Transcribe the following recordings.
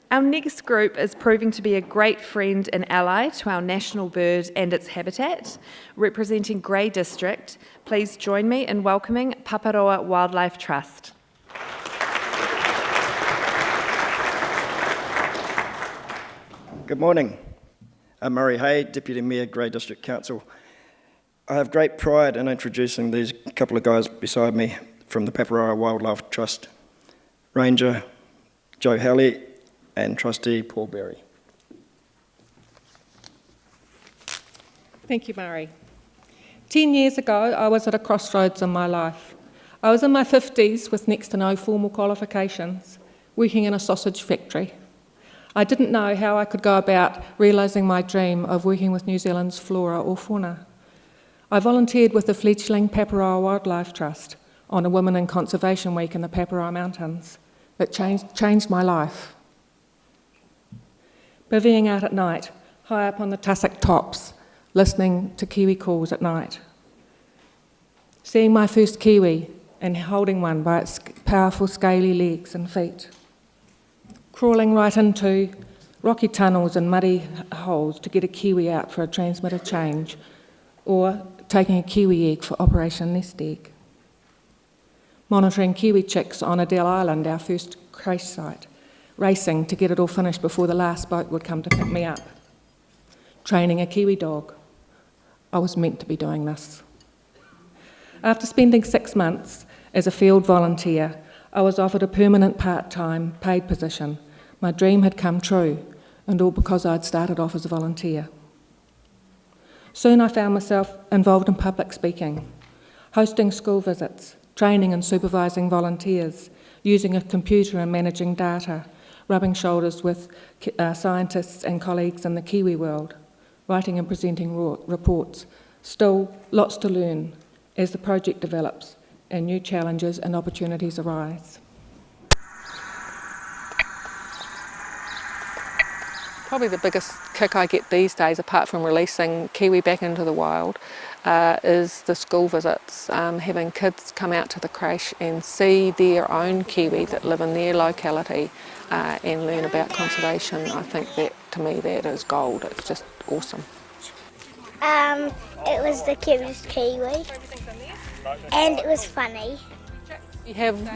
Our next group is proving to be a great friend and ally to our national bird and its habitat. Representing Grey District, please join me in welcoming Paparoa Wildlife Trust. Good morning. I'm Murray Hay, Deputy Mayor, Grey District Council. I have great pride in introducing these couple of guys beside me from the Paparoa Wildlife Trust, Ranger Joe Halley and Trustee Paul Berry. Thank you, Murray. 10 years ago, I was at a crossroads in my life. I was in my 50s with next to no formal qualifications, working in a sausage factory. I didn't know how I could go about realising my dream of working with New Zealand's flora or fauna. I volunteered with the fledgling Paparoa Wildlife Trust on a Women in Conservation Week in the Paparoa Mountains. It changed my life. Bivvying out at night, high up on the tussock tops, listening to kiwi calls at night. Seeing my first kiwi and holding one by its powerful scaly legs and feet. Crawling right into rocky tunnels and muddy holes to get a kiwi out for a transmitter change, or taking a kiwi egg for Operation Nest Egg. Monitoring kiwi chicks on Adele Island, our first crash site. Racing to get it all finished before the last boat would come to pick me up. Training a kiwi dog. I was meant to be doing this. After spending 6 months as a field volunteer, I was offered a permanent part-time paid position. My dream had come true, and all because I'd started off as a volunteer. Soon I found myself involved in public speaking, hosting school visits, training and supervising volunteers, using a computer and managing data, rubbing shoulders with scientists and colleagues in the kiwi world, writing and presenting reports. Still, lots to learn as the project develops and new challenges and opportunities arise. Probably the biggest kick I get these days, apart from releasing kiwi back into the wild, is the school visits, having kids come out to the creche and see their own kiwi that live in their locality and learn about conservation. I think that, to me, that is gold. It's just awesome. It was the cutest kiwi, and it was funny.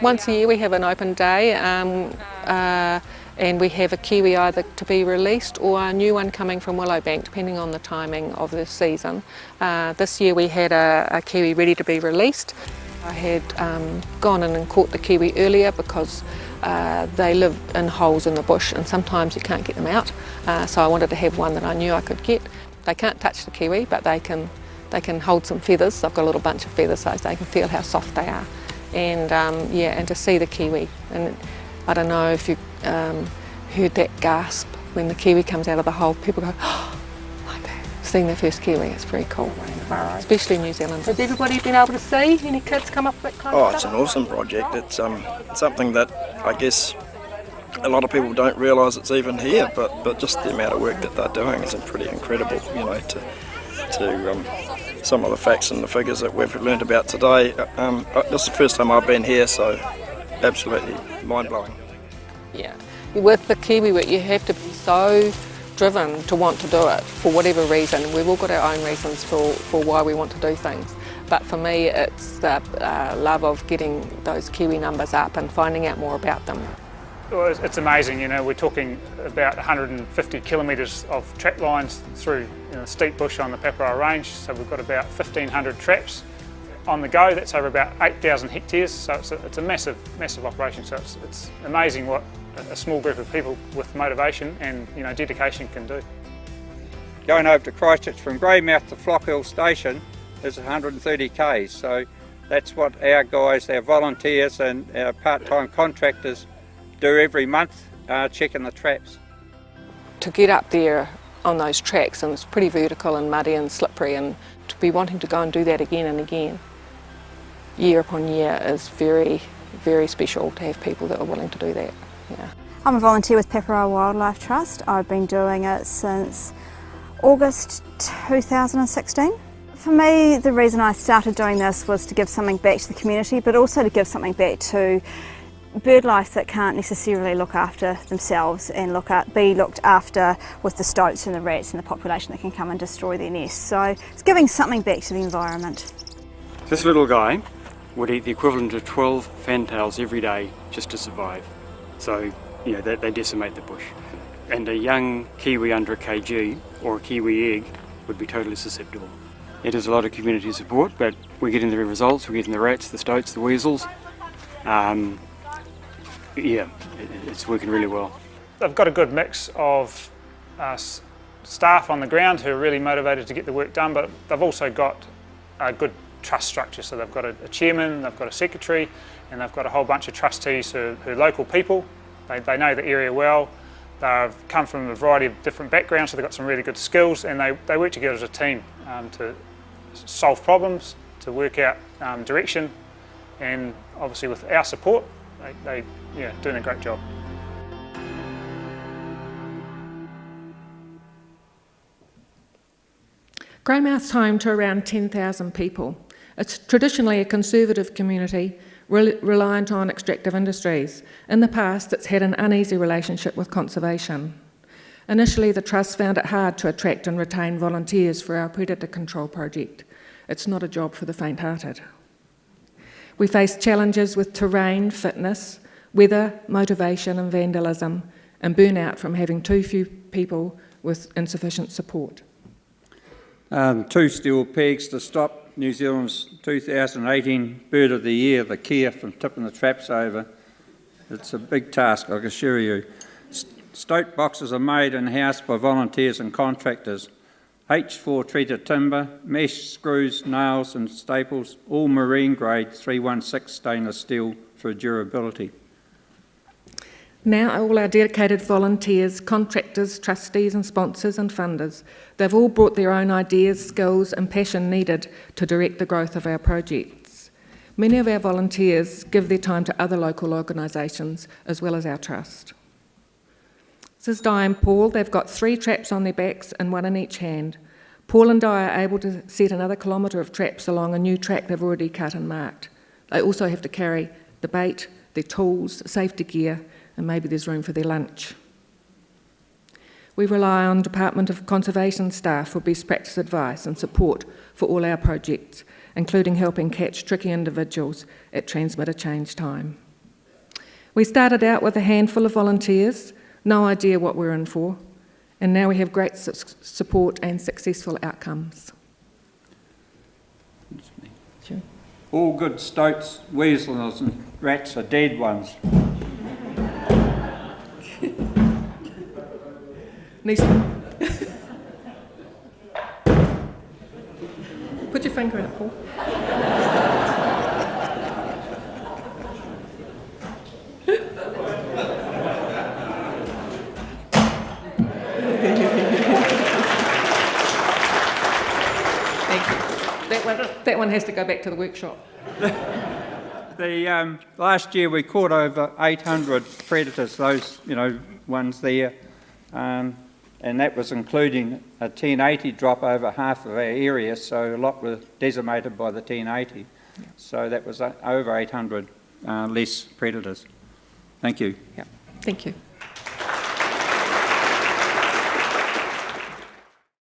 Once a year we have an open day, and we have a kiwi either to be released or a new one coming from Willowbank, depending on the timing of the season. This year we had a kiwi ready to be released. I had gone in and caught the kiwi earlier because they live in holes in the bush and sometimes you can't get them out. So I wanted to have one that I knew I could get. They can't touch the kiwi, but they can hold some feathers. I've got a little bunch of feathers so they can feel how soft they are. And and to see the kiwi. And I don't know if you heard that gasp when the kiwi comes out of the hole. People go, oh, like that. Seeing their first kiwi, it's very cool, especially New Zealand. Has everybody been able to see any kids come up that kind of stuff? It's an awesome project. It's something that I guess a lot of people don't realise it's even here, but just the amount of work that they're doing is pretty incredible, to some of the facts and the figures that we've learned about today. This is the first time I've been here, so absolutely mind-blowing. Yeah, with the kiwi work you have to be so driven to want to do it for whatever reason. We've all got our own reasons for why we want to do things, but for me it's the love of getting those kiwi numbers up and finding out more about them. Well, it's amazing, we're talking about 150 kilometres of trap lines through steep bush on the Paparoa Range, so we've got about 1,500 traps on the go. That's over about 8,000 hectares, so it's a massive operation. So it's amazing what a small group of people with motivation and dedication can do. Going over to Christchurch from Greymouth to Flock Hill Station is 130 k's, so that's what our guys, our volunteers and our part-time contractors do every month, checking the traps. To get up there on those tracks, and it's pretty vertical and muddy and slippery, and to be wanting to go and do that again and again, year upon year, is very, very special to have people that are willing to do that. Yeah. I'm a volunteer with Paparoa Wildlife Trust. I've been doing it since August 2016. For me, the reason I started doing this was to give something back to the community, but also to give something back to bird life that can't necessarily look after themselves and be looked after with the stoats and the rats and the population that can come and destroy their nests. So it's giving something back to the environment. This little guy would eat the equivalent of 12 fantails every day just to survive. So, you know, they decimate the bush. And a young kiwi under a kg or a kiwi egg would be totally susceptible. It is a lot of community support, but we're getting the results. We're getting the rats, the stoats, the weasels. It's working really well. They've got a good mix of staff on the ground who are really motivated to get the work done, but they've also got a good trust structure. So they've got a chairman, they've got a secretary, and they've got a whole bunch of trustees who are local people. They know the area well. They've come from a variety of different backgrounds, so they've got some really good skills, and they work together as a team to solve problems, to work out direction, and obviously with our support, they're doing a great job. Greymouth's home to around 10,000 people. It's traditionally a conservative community reliant on extractive industries. In the past, it's had an uneasy relationship with conservation. Initially, the Trust found it hard to attract and retain volunteers for our predator control project. It's not a job for the faint-hearted. We faced challenges with terrain, fitness, weather, motivation and vandalism, and burnout from having too few people with insufficient support. 2 steel pegs to stop New Zealand's 2018 Bird of the Year, the kea, from tipping the traps over. It's a big task, I can assure you. Stoat boxes are made in-house by volunteers and contractors. H4 treated timber, mesh, screws, nails and staples, all marine grade 316 stainless steel for durability. Now all our dedicated volunteers, contractors, trustees and sponsors and funders, they've all brought their own ideas, skills and passion needed to direct the growth of our projects. Many of our volunteers give their time to other local organisations as well as our trust. This is Di and Paul. They've got 3 traps on their backs and 1 in each hand. Paul and Di are able to set another kilometre of traps along a new track they've already cut and marked. They also have to carry the bait, their tools, safety gear, and maybe there's room for their lunch. We rely on Department of Conservation staff for best practice advice and support for all our projects, including helping catch tricky individuals at transmitter change time. We started out with a handful of volunteers, no idea what we're in for, and now we have great support and successful outcomes. Sure. All good stoats, weasels and rats are dead ones. Put your finger in it, Paul. Thank you. That one has to go back to the workshop. Last year we caught over 800 predators, those ones there, and that was including a 1080 drop over half of our area, so a lot were decimated by the 1080. Yeah. So that was over 800 less predators. Thank you. Yeah. Thank you.